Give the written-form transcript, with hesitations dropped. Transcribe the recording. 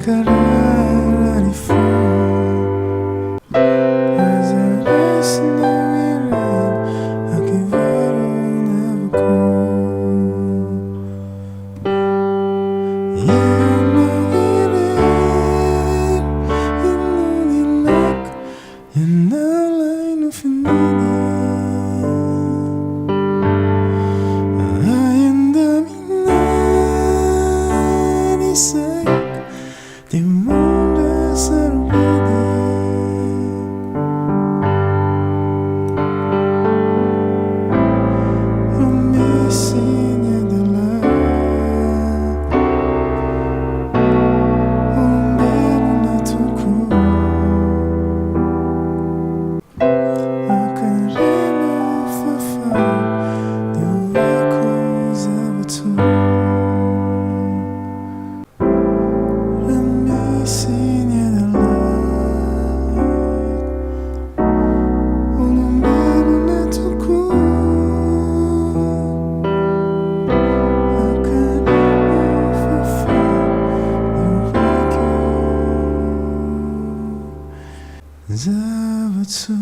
Carrara fu Azares neviren Akivarun evku Yanagire Inunilak Yanalain finidi Ayanda minani say The moon is already Omisinya della Ombelo natuku Akarino fafa Diwako zabatu Omisinya della Ombelo natuku Akarino fafa Diwako zabatu